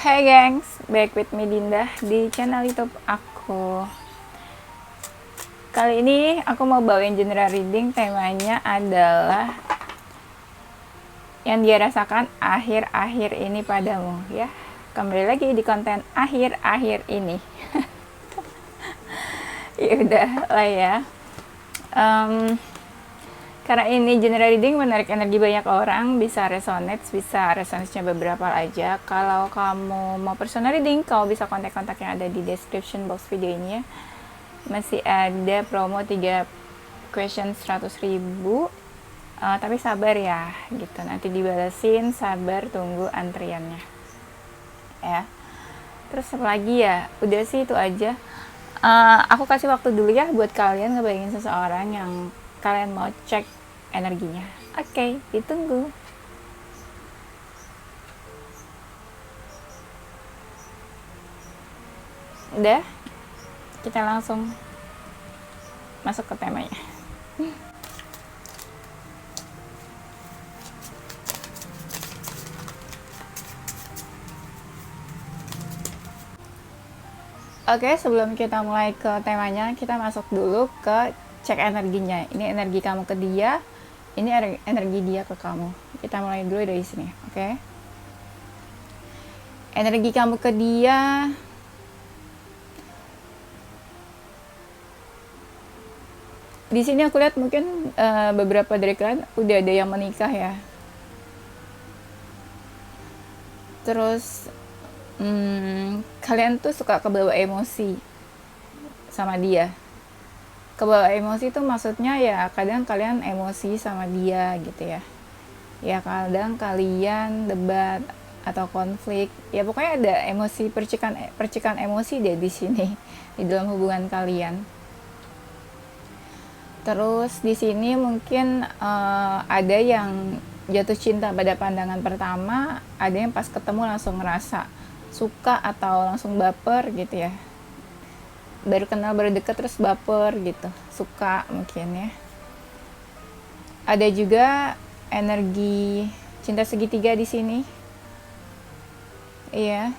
Hey gengs, back with me Dinda di channel YouTube aku. Kali ini aku mau bawain general reading, temanya adalah yang dia rasakan akhir-akhir ini padamu ya. Kembali lagi di konten akhir-akhir ini. Ya udah lah ya. Karena ini general reading menarik energi banyak orang, bisa resonance-nya beberapa aja. Kalau kamu mau personal reading, kamu bisa kontak-kontak yang ada di description box video ini ya. Masih ada promo 3 question 100.000. Tapi sabar ya, gitu. Nanti dibalesin, sabar, tunggu antriannya. Ya. Terus apa lagi ya? Udah sih itu aja. Aku kasih waktu dulu ya buat kalian ngebayangin seseorang yang kalian mau cek energinya. Oke, ditunggu. Udah, kita langsung masuk ke temanya. Oke, sebelum kita mulai ke temanya, kita masuk dulu ke cek energinya. Ini energi kamu ke dia, ini energi dia ke kamu. Kita mulai dulu dari sini, oke? Energi kamu ke dia, di sini aku lihat mungkin beberapa dari kalian udah ada yang menikah ya. Terus kalian tuh suka kebawa emosi sama dia. Kebawa emosi itu maksudnya ya kadang kalian emosi sama dia gitu ya. Ya kadang kalian debat atau konflik. Ya pokoknya ada emosi, percikan emosi deh di sini di dalam hubungan kalian. Terus di sini mungkin ada yang jatuh cinta pada pandangan pertama, ada yang pas ketemu langsung ngerasa suka atau langsung baper gitu ya. Baru kenal, baru deket terus baper gitu, suka mungkin ya. Ada juga energi cinta segitiga di sini. Iya.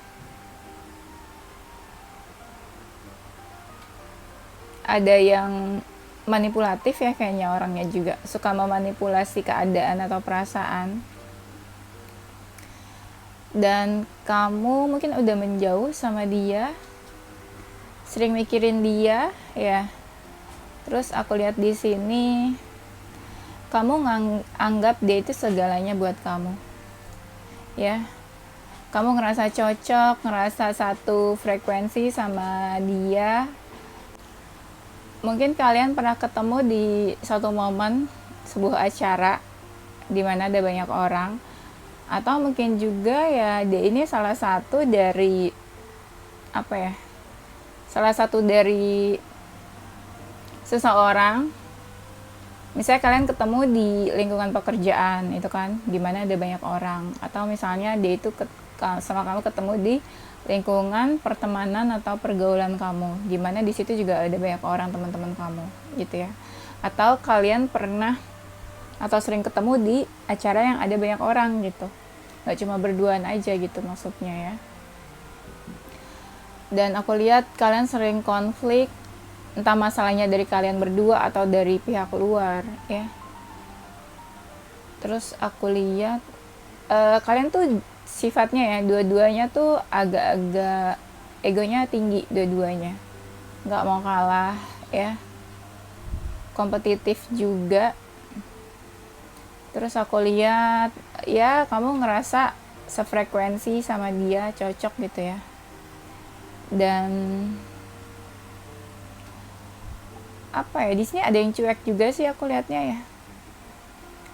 Ada yang manipulatif ya kayaknya orangnya juga, suka memanipulasi keadaan atau perasaan. Dan kamu mungkin udah menjauh sama dia, sering mikirin dia ya. Terus aku lihat di sini kamu anggap dia itu segalanya buat kamu ya. Kamu ngerasa cocok, ngerasa satu frekuensi sama dia. Mungkin kalian pernah ketemu di suatu momen sebuah acara di mana ada banyak orang, atau mungkin juga ya dia ini salah satu dari seseorang. Misalnya kalian ketemu di lingkungan pekerjaan itu kan, dimana ada banyak orang, atau misalnya dia itu sama kamu ketemu di lingkungan pertemanan atau pergaulan kamu, dimana di situ juga ada banyak orang, teman-teman kamu gitu ya. Atau kalian pernah atau sering ketemu di acara yang ada banyak orang gitu, nggak cuma berduaan aja gitu maksudnya ya. Dan aku lihat kalian sering konflik, entah masalahnya dari kalian berdua atau dari pihak luar ya. Terus aku lihat kalian tuh sifatnya ya, dua-duanya tuh agak-agak egonya tinggi, dua-duanya nggak mau kalah ya, kompetitif juga. Terus aku lihat ya kamu ngerasa sefrekuensi sama dia, cocok gitu ya. Dan di sini ada yang cuek juga sih aku lihatnya ya.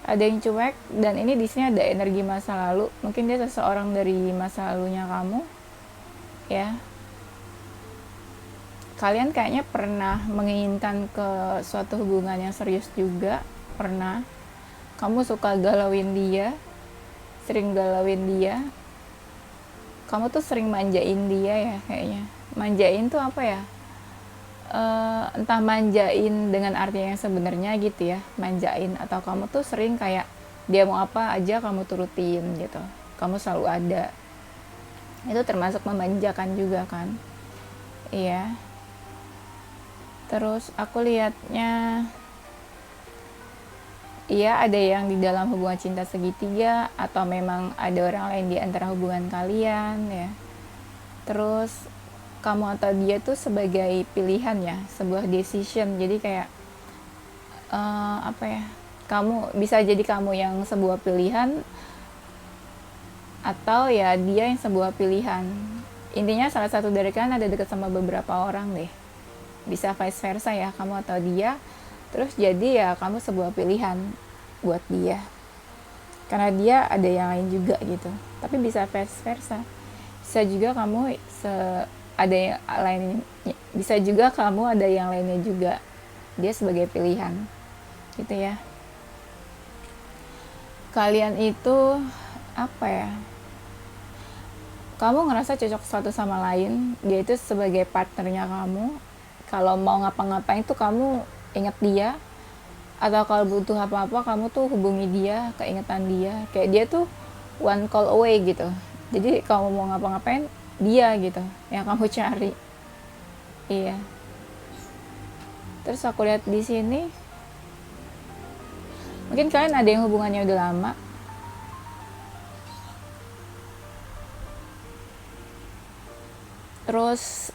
Ada yang cuek, dan ini di sini ada energi masa lalu. Mungkin dia seseorang dari masa lalunya kamu ya. Kalian kayaknya pernah menginginkan ke suatu hubungan yang serius juga, pernah. Kamu suka galauin dia, sering galauin dia. Kamu tuh sering manjain dia ya kayaknya. Manjain tuh apa ya? Entah manjain dengan artinya yang sebenarnya gitu ya, manjain, atau kamu tuh sering kayak dia mau apa aja kamu turutin gitu, kamu selalu ada. Itu termasuk memanjakan juga kan. Iya. Terus aku lihatnya, iya ada yang di dalam hubungan cinta segitiga, atau memang ada orang lain di antara hubungan kalian ya. Terus kamu atau dia tuh sebagai pilihan ya, sebuah decision. Jadi kayak apa ya, kamu bisa jadi kamu yang sebuah pilihan, atau ya dia yang sebuah pilihan. Intinya salah satu dari kalian ada dekat sama beberapa orang deh. Bisa vice versa ya, kamu atau dia. Terus jadi ya kamu sebuah pilihan buat dia, karena dia ada yang lain juga gitu. Tapi bisa vice versa, bisa juga kamu ada yang lain, bisa juga kamu ada yang lainnya juga, dia sebagai pilihan gitu ya. Kalian itu apa ya, kamu ngerasa cocok satu sama lain, dia itu sebagai partnernya kamu. Kalau mau ngapa-ngapain tuh kamu inget dia, atau kalau butuh apa-apa kamu tuh hubungi dia, keingetan dia, kayak dia tuh one call away gitu. Jadi kamu mau ngapa-ngapain, dia gitu yang kamu cari. Iya. Terus aku lihat di sini, mungkin kalian ada yang hubungannya udah lama. Terus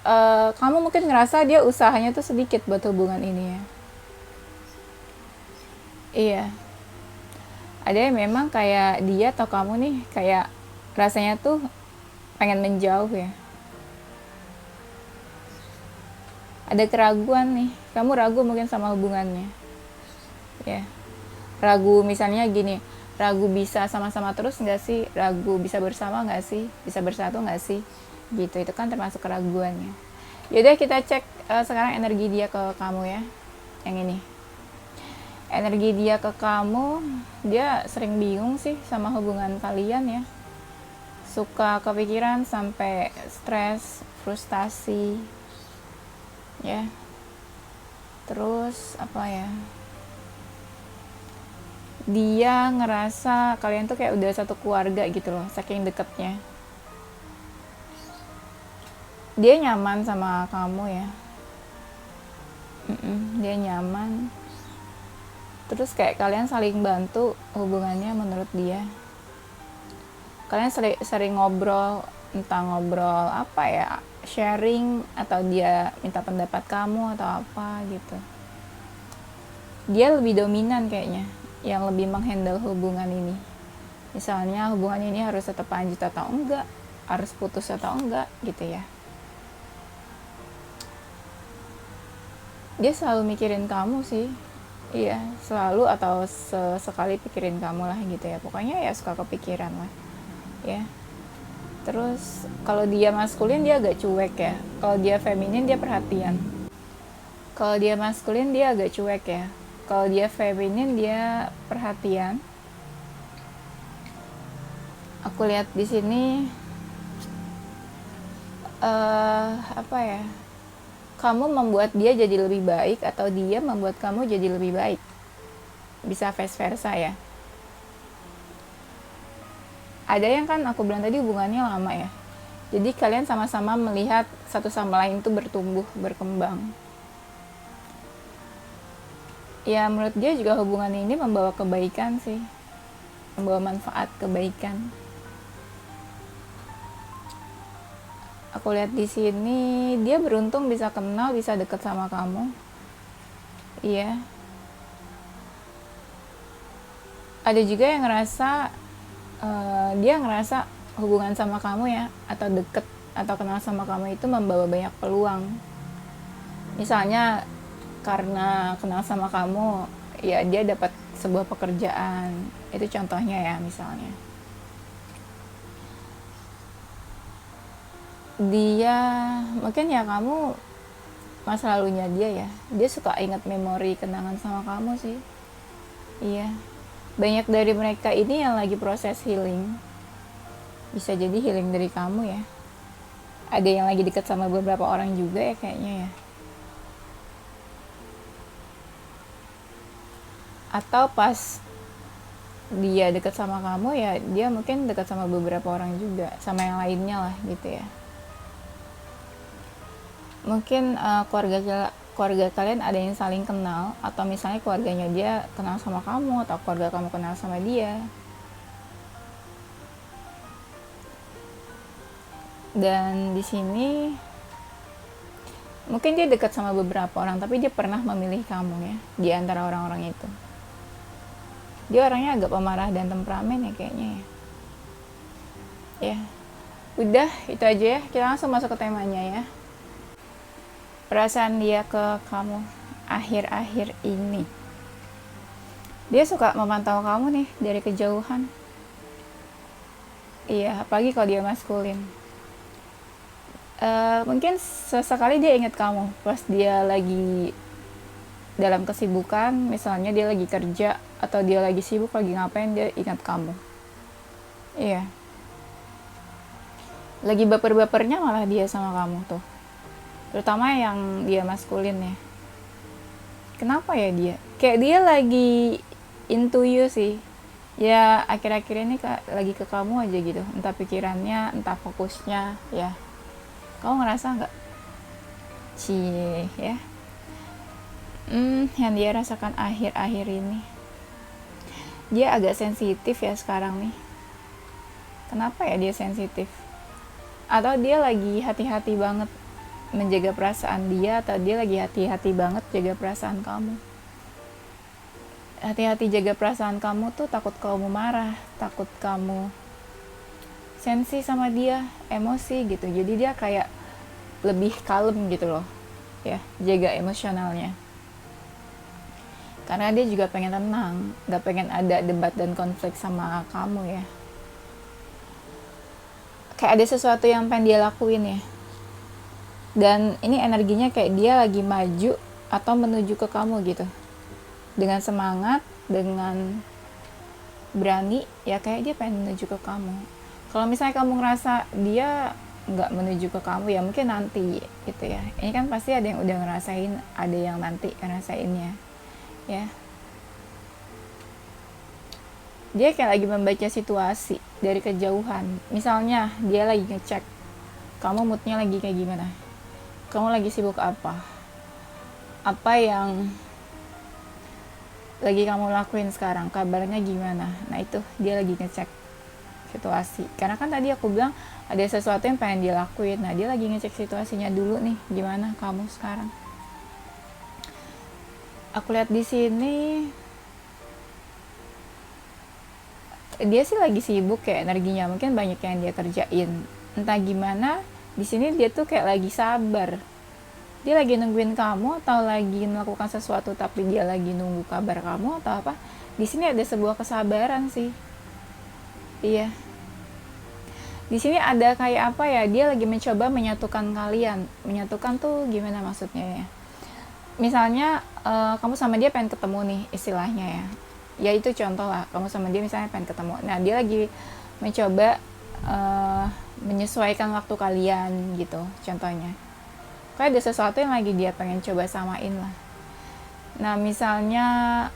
kamu mungkin ngerasa dia usahanya tuh sedikit buat hubungan ini ya. Iya. Ada yang memang kayak dia atau kamu nih kayak rasanya tuh pengen menjauh ya. Ada keraguan nih, kamu ragu mungkin sama hubungannya ya. Ragu misalnya gini, ragu bisa sama-sama terus nggak sih, ragu bisa bersama nggak sih, bisa bersatu nggak sih gitu. Itu kan termasuk keraguannya. Yaudah kita cek sekarang energi dia ke kamu ya, yang ini. Energi dia ke kamu, dia sering bingung sih sama hubungan kalian ya, suka kepikiran sampai stres, frustasi ya. Terus apa ya, dia ngerasa kalian tuh kayak udah satu keluarga gitu loh, saking deketnya. Dia nyaman sama kamu ya. Dia nyaman. Terus kayak kalian saling bantu hubungannya menurut dia. Kalian sering ngobrol, entah ngobrol apa ya, sharing, atau dia minta pendapat kamu atau apa gitu. Dia lebih dominan kayaknya, yang lebih menghandle hubungan ini. Misalnya hubungan ini harus tetap lanjut atau enggak, harus putus atau enggak gitu ya. Dia selalu mikirin kamu sih. Iya, selalu atau sesekali pikirin kamu lah gitu ya. Pokoknya ya suka kepikiran lah ya. Terus kalau dia maskulin dia agak cuek ya. Kalau dia feminin dia perhatian. Kalau dia maskulin dia agak cuek ya. Kalau dia feminin dia perhatian. Aku lihat di sini apa ya? Kamu membuat dia jadi lebih baik atau dia membuat kamu jadi lebih baik. Bisa vice versa ya. Ada yang kan aku bilang tadi hubungannya lama ya. Jadi kalian sama-sama melihat satu sama lain itu bertumbuh, berkembang. Ya menurut dia juga hubungan ini membawa kebaikan sih. Membawa manfaat kebaikan. Aku lihat di sini dia beruntung bisa kenal, bisa deket sama kamu. Iya. Ada juga yang ngerasa dia ngerasa hubungan sama kamu ya, atau deket atau kenal sama kamu itu membawa banyak peluang. Misalnya karena kenal sama kamu, ya dia dapat sebuah pekerjaan. Itu contohnya ya misalnya. Dia mungkin ya kamu masa lalunya dia ya, dia suka ingat memori kenangan sama kamu sih. Iya, banyak dari mereka ini yang lagi proses healing. Bisa jadi healing dari kamu ya. Ada yang lagi dekat sama beberapa orang juga ya kayaknya ya. Atau pas dia dekat sama kamu, ya dia mungkin dekat sama beberapa orang juga, sama yang lainnya lah gitu ya. Mungkin keluarga kalian ada yang saling kenal, atau misalnya keluarganya dia kenal sama kamu, atau keluarga kamu kenal sama dia. Dan di sini mungkin dia dekat sama beberapa orang, tapi dia pernah memilih kamu ya di antara orang-orang itu. Dia orangnya agak pemarah dan temperamen ya kayaknya ya. Ya, udah itu aja ya. Kita langsung masuk ke temanya ya. Perasaan dia ke kamu akhir-akhir ini. Dia suka memantau kamu nih dari kejauhan. Iya, apalagi kalau dia maskulin. Mungkin sesekali dia ingat kamu pas dia lagi dalam kesibukan, misalnya dia lagi kerja atau dia lagi sibuk lagi ngapain, dia ingat kamu. Iya, lagi baper-bapernya malah dia sama kamu tuh, terutama yang dia maskulin ya. Kenapa ya dia kayak dia lagi into you sih ya, akhir-akhir ini lagi ke kamu aja gitu, entah pikirannya entah fokusnya ya. Kamu ngerasa nggak? Cie ya. Yang dia rasakan akhir-akhir ini, dia agak sensitif ya sekarang nih. Kenapa ya dia sensitif? Atau dia lagi hati-hati banget menjaga perasaan dia, atau dia lagi hati-hati banget jaga perasaan kamu. Hati-hati jaga perasaan kamu tuh takut kamu marah, takut kamu sensi sama dia, emosi gitu. Jadi dia kayak lebih kalem gitu loh ya, jaga emosionalnya. Karena dia juga pengen tenang, gak pengen ada debat dan konflik sama kamu ya. Kayak ada sesuatu yang pengen dia lakuin ya. Dan ini energinya kayak dia lagi maju atau menuju ke kamu gitu. Dengan semangat, dengan berani, ya kayak dia pengen menuju ke kamu. Kalau misalnya kamu ngerasa dia gak menuju ke kamu, ya mungkin nanti gitu ya. Ini kan pasti ada yang udah ngerasain, ada yang nanti ngerasainnya ya. Dia kayak lagi membaca situasi dari kejauhan. Misalnya dia lagi ngecek kamu moodnya lagi kayak gimana, kamu lagi sibuk apa yang lagi kamu lakuin sekarang, kabarnya gimana. Nah itu dia lagi ngecek situasi. Karena kan tadi aku bilang ada sesuatu yang pengen dia lakuin. Nah dia lagi ngecek situasinya dulu nih, gimana kamu sekarang. Aku lihat di sini dia sih lagi sibuk kayak energinya, mungkin banyak yang dia kerjain. Entah gimana, di sini dia tuh kayak lagi sabar. Dia lagi nungguin kamu atau lagi melakukan sesuatu tapi dia lagi nunggu kabar kamu atau apa. Di sini ada sebuah kesabaran sih. Iya. Di sini ada kayak apa ya? Dia lagi mencoba menyatukan kalian. Menyatukan tuh gimana maksudnya ya? Misalnya kamu sama dia pengen ketemu nih istilahnya ya. Ya itu contoh lah, kamu sama dia misalnya pengen ketemu. Nah dia lagi mencoba menyesuaikan waktu kalian gitu contohnya. Kayak ada sesuatu yang lagi dia pengen coba samain lah. Nah misalnya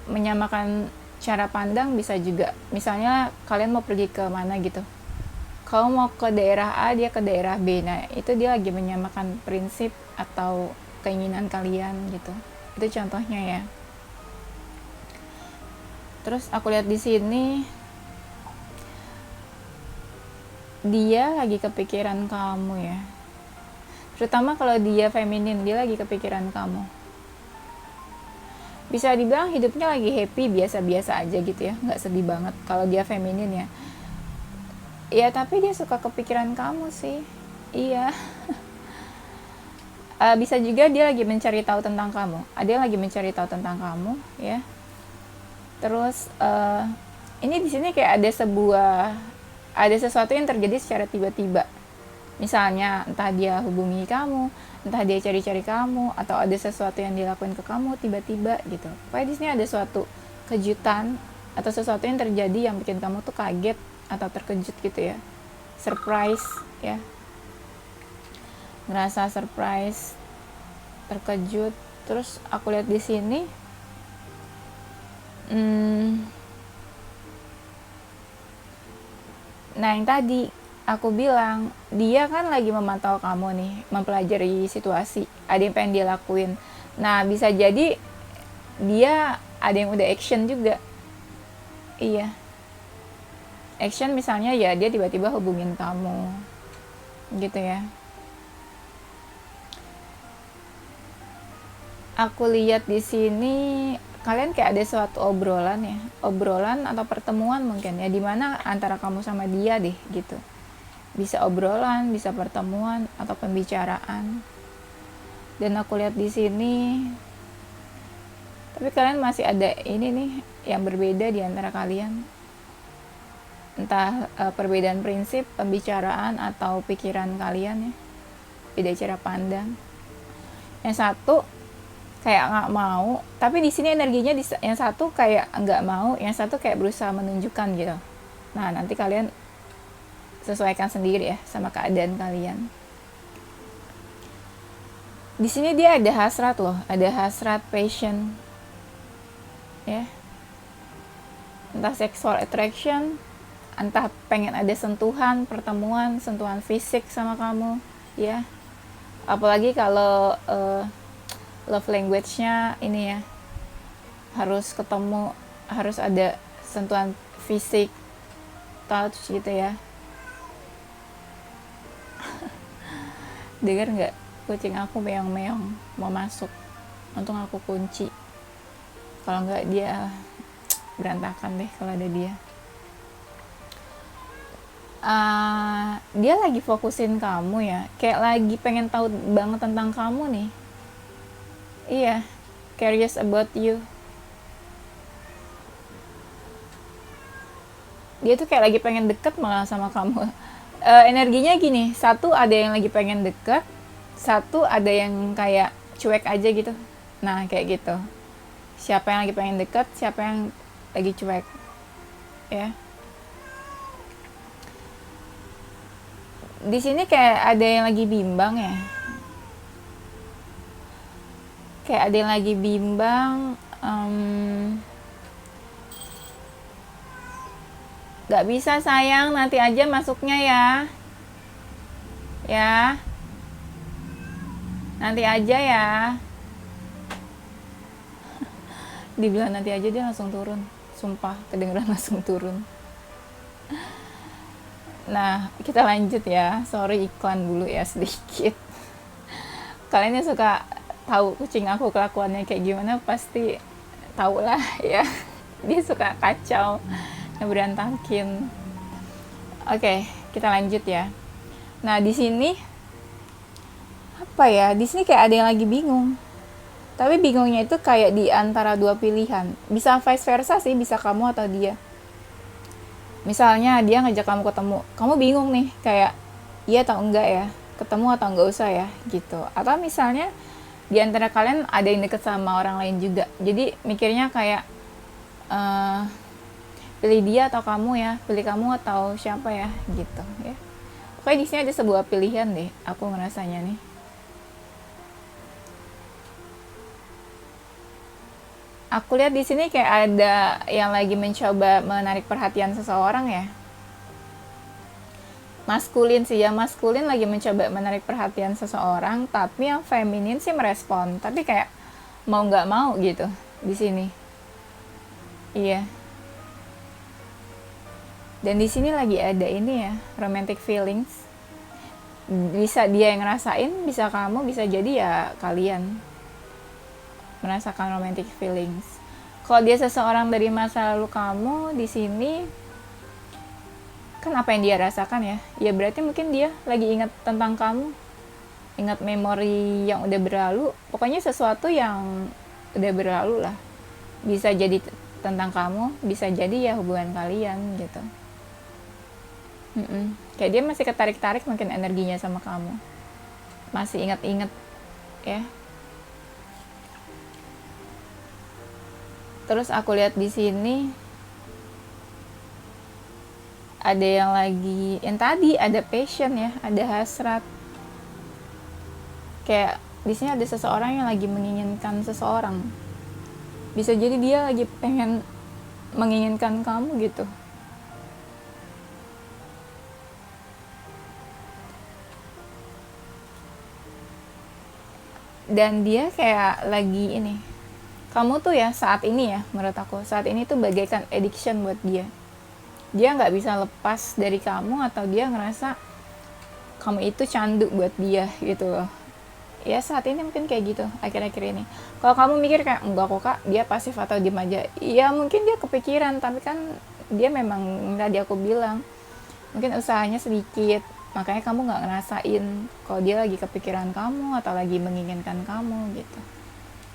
menyamakan cara pandang bisa juga. Misalnya kalian mau pergi ke mana gitu, kamu mau ke daerah A, dia ke daerah B. Nah itu dia lagi menyamakan prinsip atau keinginan kalian gitu. Itu contohnya ya. Terus aku lihat di sini dia lagi kepikiran kamu ya. Terutama kalau dia feminin, dia lagi kepikiran kamu. Bisa dibilang hidupnya lagi happy, biasa-biasa aja gitu ya, nggak sedih banget kalau dia feminin ya. Ya tapi dia suka kepikiran kamu sih. Iya. Bisa juga dia lagi mencari tahu tentang kamu. Ada yang lagi mencari tahu tentang kamu ya. Terus ini di sini kayak ada sesuatu yang terjadi secara tiba-tiba. Misalnya entah dia hubungi kamu, entah dia cari-cari kamu, atau ada sesuatu yang dilakuin ke kamu tiba-tiba gitu. Pokoknya di sini ada suatu kejutan atau sesuatu yang terjadi yang bikin kamu tuh kaget atau terkejut gitu ya. Surprise ya. Ngerasa surprise, terkejut. Terus aku lihat di sini Nah, yang tadi aku bilang, dia kan lagi memantau kamu nih, mempelajari situasi, ada yang pengen dia lakuin. Nah, bisa jadi dia ada yang udah action juga. Iya, action misalnya ya dia tiba-tiba hubungin kamu gitu ya. Aku lihat di sini kalian kayak ada suatu obrolan ya, obrolan atau pertemuan mungkin ya, dimana antara kamu sama dia deh gitu. Bisa obrolan, bisa pertemuan atau pembicaraan. Dan aku lihat di sini, tapi kalian masih ada ini nih yang berbeda di antara kalian. Entah perbedaan prinsip, pembicaraan atau pikiran kalian ya. Beda cara pandang. Yang satu kayak nggak mau, tapi di sini energinya yang satu kayak nggak mau, yang satu kayak berusaha menunjukkan gitu. Nah, nanti kalian sesuaikan sendiri ya sama keadaan kalian. Di sini dia ada hasrat loh, ada hasrat passion ya, entah sexual attraction, entah pengen ada sentuhan, pertemuan, sentuhan fisik sama kamu ya. Apalagi kalau love language-nya ini ya, harus ketemu, harus ada sentuhan fisik, touch gitu ya. Dengar nggak kucing aku meong-meong mau masuk, untung aku kunci, kalau nggak dia berantakan deh kalau ada dia. Dia lagi fokusin kamu ya, kayak lagi pengen tahu banget tentang kamu nih. Iya, curious about you. Dia tuh kayak lagi pengen deket malah sama kamu. Energinya gini, satu ada yang lagi pengen deket, satu ada yang kayak cuek aja gitu. Nah, kayak gitu. Siapa yang lagi pengen deket, siapa yang lagi cuek ya. Di sini kayak ada yang lagi bimbang ya, kayak ada yang lagi bimbang. Gak bisa sayang, nanti aja masuknya ya nanti aja ya. Dibilang nanti aja dia langsung turun, sumpah kedengeran langsung turun. Nah, kita lanjut ya, sorry iklan dulu ya sedikit. Kalian yang suka tahu kucing aku kelakuannya kayak gimana pasti tahu lah ya. Dia suka kacau, berantakin. Oke, kita lanjut ya. Nah, di sini apa ya? Di sini kayak ada yang lagi bingung. Tapi bingungnya itu kayak di antara dua pilihan. Bisa vice versa sih, bisa kamu atau dia. Misalnya dia ngajak kamu ketemu, kamu bingung nih kayak iya atau enggak ya, ketemu atau enggak usah ya gitu. Atau misalnya di antara kalian ada yang deket sama orang lain juga, jadi mikirnya kayak pilih dia atau kamu ya, pilih kamu atau siapa ya gitu ya. Pokoknya di sini ada sebuah pilihan deh, aku ngerasanya nih. Aku lihat di sini kayak ada yang lagi mencoba menarik perhatian seseorang ya. Maskulin sih ya, maskulin lagi mencoba menarik perhatian seseorang, tapi yang feminin sih merespon, tapi kayak mau nggak mau gitu di sini. Iya. Dan di sini lagi ada ini ya, romantic feelings. Bisa dia yang ngerasain, bisa kamu, bisa jadi ya kalian merasakan romantic feelings. Kalau dia seseorang dari masa lalu kamu, di sini kan apa yang dia rasakan ya? Ya berarti mungkin dia lagi ingat tentang kamu, ingat memori yang udah berlalu. Pokoknya sesuatu yang udah berlalu lah. Bisa jadi tentang kamu, bisa jadi ya hubungan kalian gitu. Kayak dia masih ketarik-tarik mungkin energinya sama kamu, masih ingat-ingat ya. Terus aku lihat di sini ada yang lagi, yang tadi ada passion ya, ada hasrat. Kayak di sini ada seseorang yang lagi menginginkan seseorang. Bisa jadi dia lagi pengen menginginkan kamu gitu. Dan dia kayak lagi ini, kamu tuh ya saat ini ya, menurut aku saat ini tuh bagaikan addiction buat dia. Dia nggak bisa lepas dari kamu, atau dia ngerasa kamu itu candu buat dia gitu loh. Ya saat ini mungkin kayak gitu akhir-akhir ini. Kalau kamu mikir kayak enggak kok kak, dia pasif atau diem aja, ya mungkin dia kepikiran, tapi kan dia memang tadi aku bilang mungkin usahanya sedikit, makanya kamu nggak ngerasain kalau dia lagi kepikiran kamu atau lagi menginginkan kamu gitu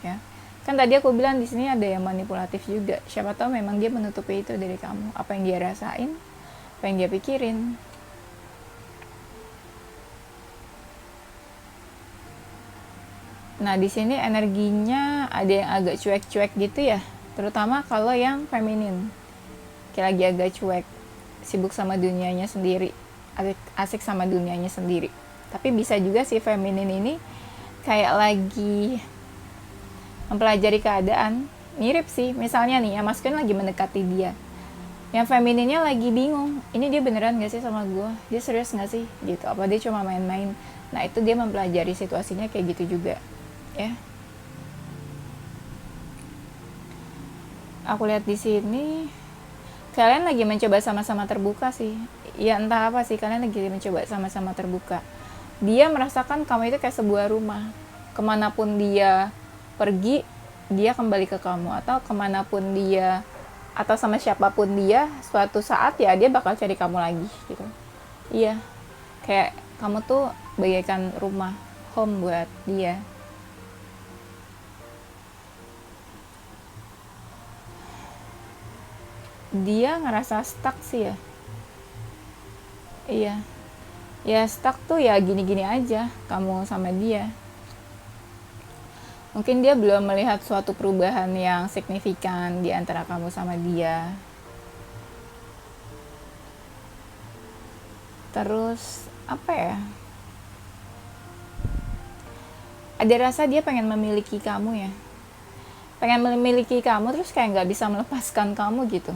ya. Kan tadi aku bilang di sini ada yang manipulatif juga, siapa tahu memang dia menutupi itu dari kamu, apa yang dia rasain, apa yang dia pikirin. Nah, di sini energinya ada yang agak cuek-cuek gitu ya, terutama kalau yang feminin. Kayak lagi agak cuek, sibuk sama dunianya sendiri, asik sama dunianya sendiri. Tapi bisa juga si feminin ini kayak lagi mempelajari keadaan. Mirip sih, misalnya nih, yang maskulin lagi mendekati dia. Yang femininnya lagi bingung, ini dia beneran gak sih sama gue? Dia serius gak sih? Gitu, apa dia cuma main-main? Nah, itu dia mempelajari situasinya kayak gitu juga. Ya, aku lihat di sini kalian lagi mencoba sama-sama terbuka sih. Ya entah apa sih, kalian lagi mencoba sama-sama terbuka. Dia merasakan kamu itu kayak sebuah rumah. Kemanapun dia pergi, dia kembali ke kamu. Atau kemanapun dia, atau sama siapapun dia, suatu saat ya dia bakal cari kamu lagi gitu. Iya, kayak kamu tuh bagaikan rumah, home buat dia. Dia ngerasa stuck sih ya. Iya, ya stuck tuh ya gini-gini aja kamu sama dia. Mungkin dia belum melihat suatu perubahan yang signifikan di antara kamu sama dia. Terus apa ya, ada rasa dia pengen memiliki kamu ya, pengen memiliki kamu, terus kayak nggak bisa melepaskan kamu gitu.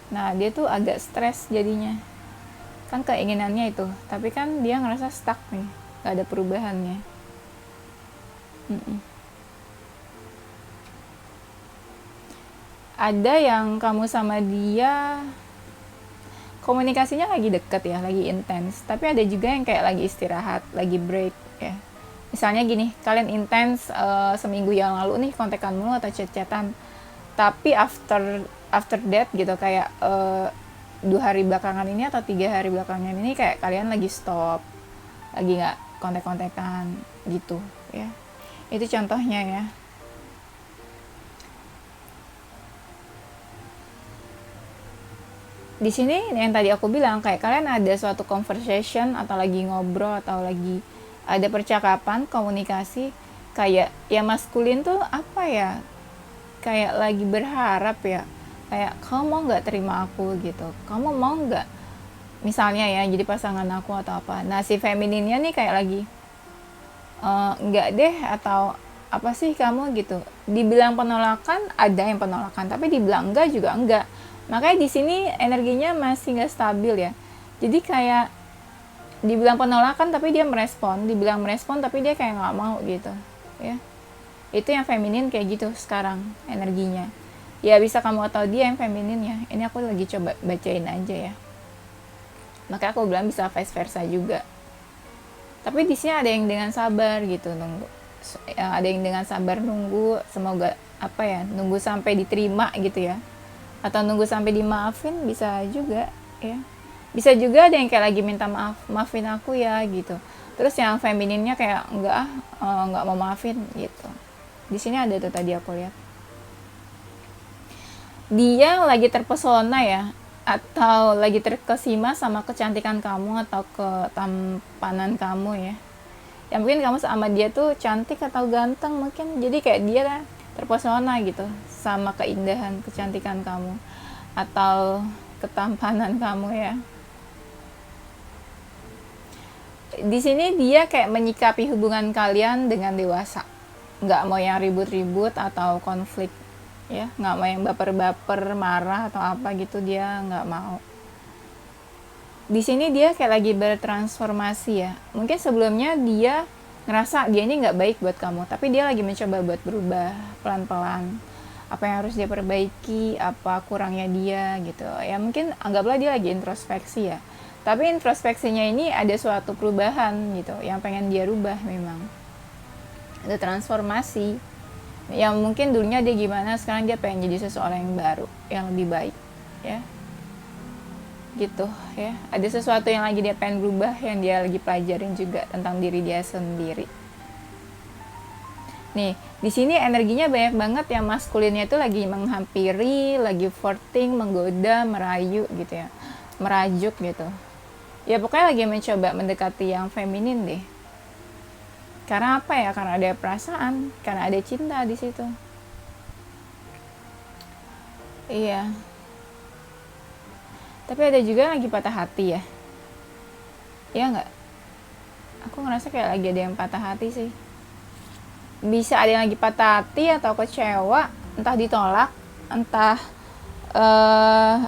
Nah, dia tuh agak stres jadinya. Kan keinginannya itu, tapi kan dia ngerasa stuck nih, gak ada perubahannya. Ada yang kamu sama dia komunikasinya lagi deket ya, lagi intens. Tapi ada juga yang kayak lagi istirahat, lagi break ya. Misalnya gini, kalian intens seminggu yang lalu nih kontekan mulu atau chat-chatan. Tapi after that gitu, kayak 2 hari belakangan ini atau 3 hari belakangan ini kayak kalian lagi stop, lagi nggak kontek-kontekan gitu ya. Itu contohnya ya. Di sini yang tadi aku bilang, kayak kalian ada suatu conversation atau lagi ngobrol atau lagi ada percakapan, komunikasi, kayak ya maskulin tuh apa ya, kayak lagi berharap ya, kayak kamu mau nggak terima aku gitu, kamu mau nggak misalnya ya jadi pasangan aku atau apa. Nah, si femininnya nih kayak lagi nggak deh, atau apa sih kamu gitu. Dibilang penolakan, ada yang penolakan, tapi dibilang enggak juga enggak. Makanya di sini energinya masih nggak stabil ya. Jadi kayak dibilang penolakan tapi dia merespon, dibilang merespon tapi dia kayak nggak mau gitu ya. Itu yang feminin kayak gitu sekarang energinya. Ya bisa kamu atau dia yang feminin ya. Ini aku lagi coba bacain aja ya. Makanya aku bilang bisa vice versa juga. Tapi di sini ada yang dengan sabar gitu nunggu. Ada yang dengan sabar nunggu, semoga apa ya, nunggu sampai diterima gitu ya. Atau nunggu sampai dimaafin, bisa juga ya. Bisa juga ada yang kayak lagi minta maaf, maafin aku ya gitu. Terus yang femininnya kayak enggak mau maafin gitu. Di sini ada tuh tadi aku lihat. Dia lagi terpesona ya, atau lagi terkesima sama kecantikan kamu atau ketampanan kamu ya. Ya mungkin kamu sama dia tuh cantik atau ganteng mungkin. Jadi kayak dia terpesona gitu sama keindahan, kecantikan kamu atau ketampanan kamu ya. Di sini dia kayak menyikapi hubungan kalian dengan dewasa, nggak mau yang ribut-ribut atau konflik ya, nggak mau yang baper-baper, marah atau apa gitu, dia nggak mau. Di sini dia kayak lagi bertransformasi ya. Mungkin sebelumnya dia ngerasa dia ini nggak baik buat kamu, tapi dia lagi mencoba buat berubah pelan-pelan. Apa yang harus dia perbaiki, apa kurangnya dia gitu ya, mungkin anggaplah dia lagi introspeksi ya, tapi introspeksinya ini ada suatu perubahan gitu yang pengen dia rubah. Memang ada transformasi yang mungkin dulunya dia gimana, sekarang dia pengen jadi seseorang yang baru, yang lebih baik ya, gitu ya. Ada sesuatu yang lagi dia pengen berubah, yang dia lagi pelajarin juga tentang diri dia sendiri. Nih, di sini energinya banyak banget yang maskulinnya itu lagi menghampiri, lagi flirting, menggoda, merayu gitu ya. Merajuk gitu. Ya pokoknya lagi mencoba mendekati yang feminin deh. Karena apa ya? Karena ada perasaan, karena ada cinta di situ. Iya. Tapi ada juga yang lagi patah hati ya. Iya nggak? Aku ngerasa kayak lagi ada yang patah hati sih. Bisa ada yang lagi patah hati atau kecewa, entah ditolak, entah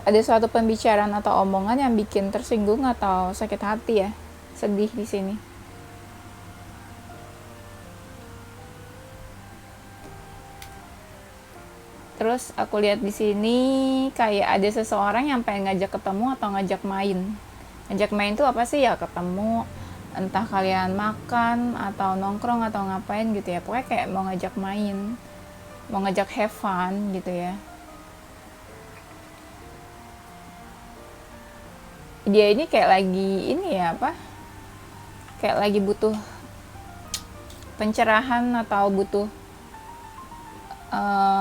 ada suatu pembicaraan atau omongan yang bikin tersinggung atau sakit hati ya, sedih di sini. Terus aku lihat di sini kayak ada seseorang yang pengen ngajak ketemu atau ngajak main. Ngajak main tuh apa sih ya? Ketemu, entah kalian makan atau nongkrong atau ngapain gitu ya, pokoknya kayak mau ngajak main, mau ngajak have fun gitu ya. Dia ini kayak lagi ini ya apa, kayak lagi butuh pencerahan atau butuh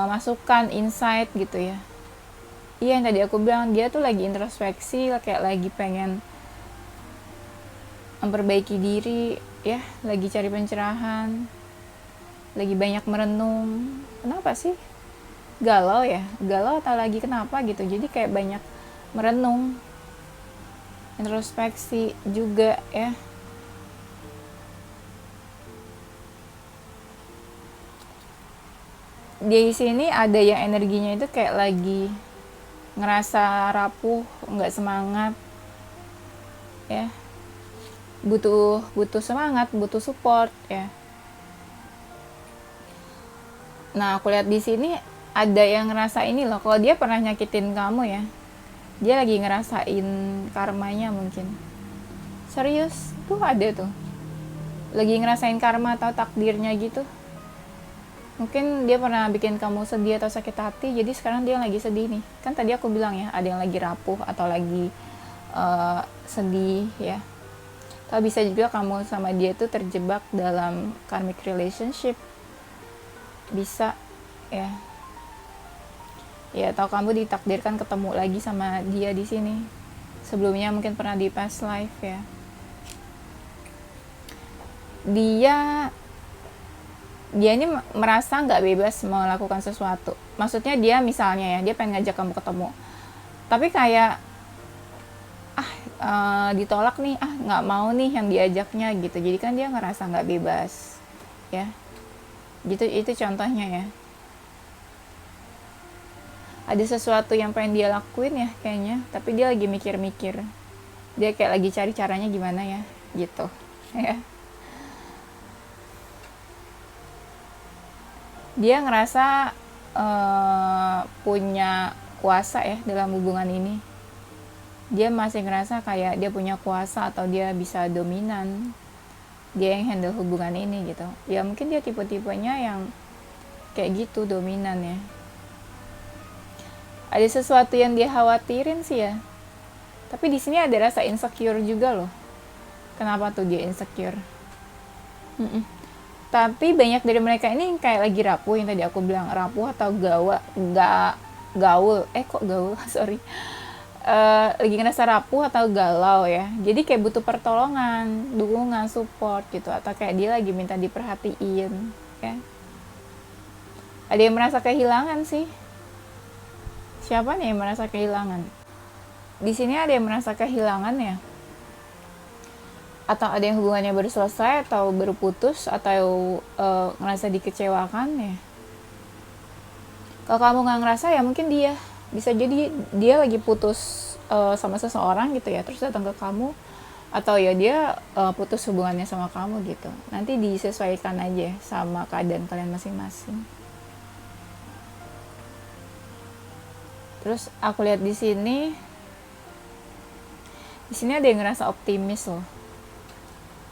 masukan, insight gitu ya. Iya, yang tadi aku bilang, dia tuh lagi introspeksi, kayak lagi pengen memperbaiki diri ya, lagi cari pencerahan, lagi banyak merenung. Kenapa sih galau ya, galau atau lagi kenapa gitu, jadi kayak banyak merenung, introspeksi juga ya. Di sini ada yang energinya itu kayak lagi ngerasa rapuh, nggak semangat ya, butuh semangat, butuh support ya. Nah, aku lihat di sini ada yang ngerasa ini loh, kalau dia pernah nyakitin kamu ya, dia lagi ngerasain karmanya mungkin. Serius, tuh ada tuh, lagi ngerasain karma atau takdirnya gitu. Mungkin dia pernah bikin kamu sedih atau sakit hati, jadi sekarang dia lagi sedih nih. Kan tadi aku bilang ya, ada yang lagi rapuh atau lagi sedih ya. Atau bisa juga kamu sama dia tuh terjebak dalam karmic relationship. Bisa ya. Ya, atau kamu ditakdirkan ketemu lagi sama dia di sini. Sebelumnya mungkin pernah di past life ya. Dia ini merasa nggak bebas melakukan sesuatu. Maksudnya dia misalnya ya, dia pengen ngajak kamu ketemu, tapi kayak ditolak nih, nggak mau nih yang diajaknya gitu. Jadi kan dia ngerasa nggak bebas ya. Gitu, itu contohnya ya. Ada sesuatu yang pengen dia lakuin ya kayaknya, tapi dia lagi mikir-mikir. Dia kayak lagi cari caranya gimana ya, gitu ya. Dia ngerasa punya kuasa ya dalam hubungan ini. Dia masih ngerasa kayak dia punya kuasa atau dia bisa dominan. Dia yang handle hubungan ini gitu. Ya mungkin dia tipe-tipenya yang kayak gitu, dominan ya. Ada sesuatu yang dia khawatirin sih ya. Tapi di sini ada rasa insecure juga loh. Kenapa tuh dia insecure? Tapi banyak dari mereka ini kayak lagi rapuh, yang tadi aku bilang rapuh atau gaul, sorry, lagi ngerasa rapuh atau galau ya. Jadi kayak butuh pertolongan, dukungan, support gitu, atau kayak dia lagi minta diperhatiin ya. Ada yang merasa kehilangan sih. Siapa nih yang merasa kehilangan? Di sini ada yang merasa kehilangan ya, atau ada yang hubungannya baru selesai atau baru putus atau ngerasa dikecewakan ya. Kalau kamu nggak ngerasa ya mungkin dia bisa jadi dia lagi putus sama seseorang gitu ya, terus datang ke kamu atau ya dia putus hubungannya sama kamu gitu. Nanti disesuaikan aja sama keadaan kalian masing-masing. Terus aku lihat di sini ada yang ngerasa optimis loh.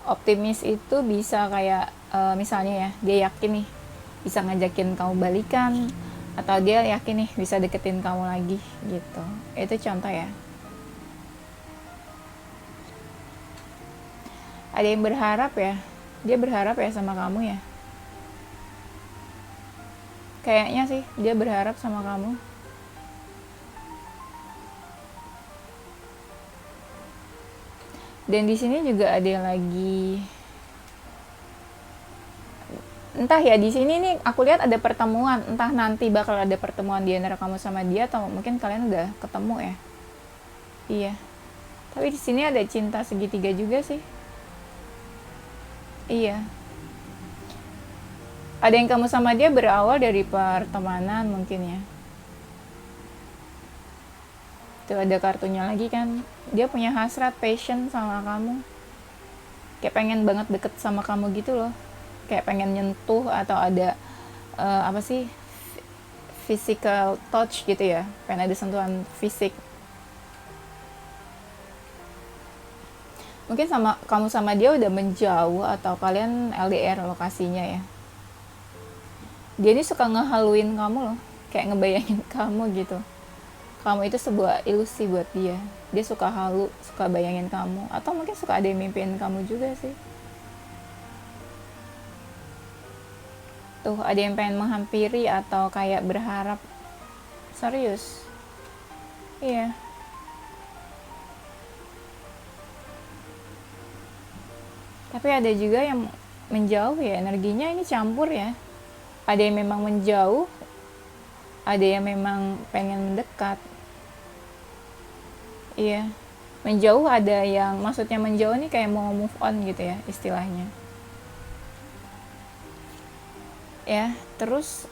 Optimis itu bisa kayak misalnya ya, dia yakin nih bisa ngajakin kamu balikan, atau dia yakin nih bisa deketin kamu lagi gitu. Itu contoh ya. Ada yang berharap ya, dia berharap ya sama kamu ya. Kayaknya sih dia berharap sama kamu. Dan di sini juga ada yang lagi, entah ya, di sini nih aku lihat ada pertemuan, entah nanti bakal ada pertemuan di antara kamu sama dia atau mungkin kalian udah ketemu ya. Iya. Tapi di sini ada cinta segitiga juga sih. Iya. Ada yang kamu sama dia berawal dari pertemanan mungkin ya. Tuh ada kartunya lagi kan. Dia punya hasrat, passion sama kamu. Kayak pengen banget deket sama kamu gitu loh. Kayak pengen nyentuh atau ada apa sih, physical touch gitu ya. Pengen ada sentuhan fisik. Mungkin kamu sama dia udah menjauh atau kalian LDR lokasinya ya. Dia ini suka ngehaluin kamu loh, kayak ngebayangin kamu gitu. Kamu itu sebuah ilusi buat dia. Dia suka halu, suka bayangin kamu, atau mungkin suka ada yang mimpiin kamu juga sih. Tuh ada yang pengen menghampiri atau kayak berharap. Serius. Iya. Tapi ada juga yang menjauh ya, energinya ini campur ya. Ada yang memang menjauh, ada yang memang pengen mendekat. Iya, menjauh ada yang, maksudnya menjauh nih kayak mau move on gitu ya istilahnya. Ya, terus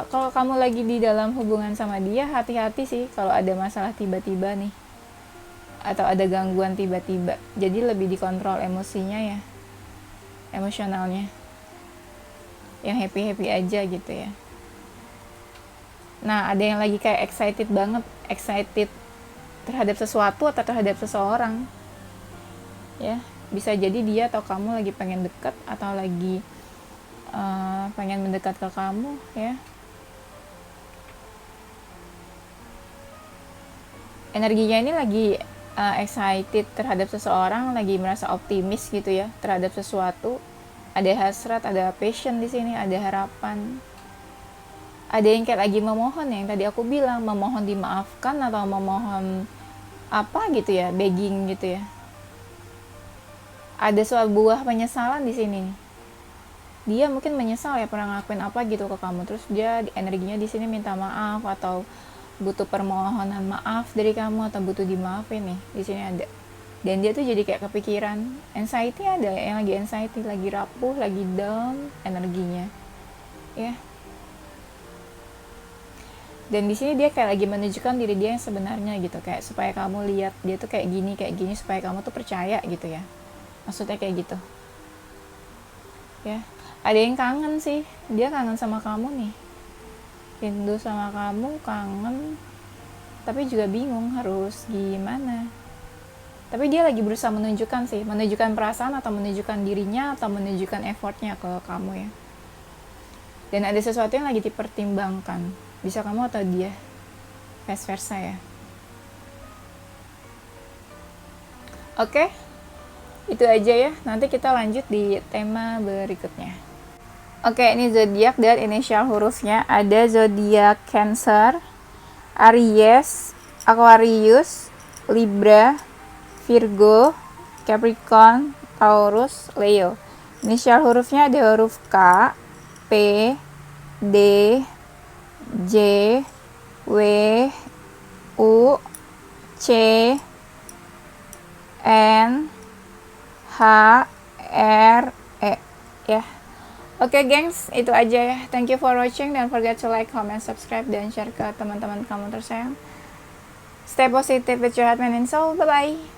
kalau kamu lagi di dalam hubungan sama dia, hati-hati sih kalau ada masalah tiba-tiba nih. Atau ada gangguan tiba-tiba. Jadi lebih dikontrol emosinya ya, emosionalnya. Yang happy-happy aja gitu ya. Nah, ada yang lagi kayak excited banget, excited terhadap sesuatu atau terhadap seseorang. Ya, bisa jadi dia atau kamu lagi pengen deket atau lagi pengen mendekat ke kamu ya. Energinya ini lagi excited terhadap seseorang, lagi merasa optimis gitu ya terhadap sesuatu. Ada hasrat, ada passion di sini, ada harapan. Ada yang kayak lagi memohon yang tadi aku bilang, memohon dimaafkan atau memohon apa gitu ya, begging gitu ya. Ada sebuah penyesalan di sini. Dia mungkin menyesal ya pernah ngelakuin apa gitu ke kamu, terus dia energinya di sini minta maaf atau butuh permohonan maaf dari kamu atau butuh dimaafin nih. Di sini ada. Dan dia tuh jadi kayak kepikiran, anxiety, ada yang lagi anxiety, lagi rapuh, lagi down energinya. Ya. Dan di sini dia kayak lagi menunjukkan diri dia yang sebenarnya gitu, kayak supaya kamu lihat dia tuh kayak gini supaya kamu tuh percaya gitu ya. Maksudnya kayak gitu. Ya. Ada yang kangen sih, dia kangen sama kamu nih. Rindu sama kamu, kangen. Tapi juga bingung harus gimana. Tapi dia lagi berusaha menunjukkan sih, menunjukkan perasaan atau menunjukkan dirinya atau menunjukkan effortnya ke kamu ya. Dan ada sesuatu yang lagi dipertimbangkan. Bisa kamu atau dia, vice versa ya. Oke, itu aja ya. Nanti kita lanjut di tema berikutnya. Oke, ini zodiak dan inisial hurufnya. Ada zodiak Cancer, Aries, Aquarius, Libra, Virgo, Capricorn, Taurus, Leo. Inisial hurufnya ada huruf K, P, D, J, W, U, C, N, H, R, E ya. Oke gengs, itu aja ya. Thank you for watching. Don't forget to like, comment, subscribe, dan share ke teman-teman kamu tersayang. Stay positive with your heart, mind, and soul. Bye-bye.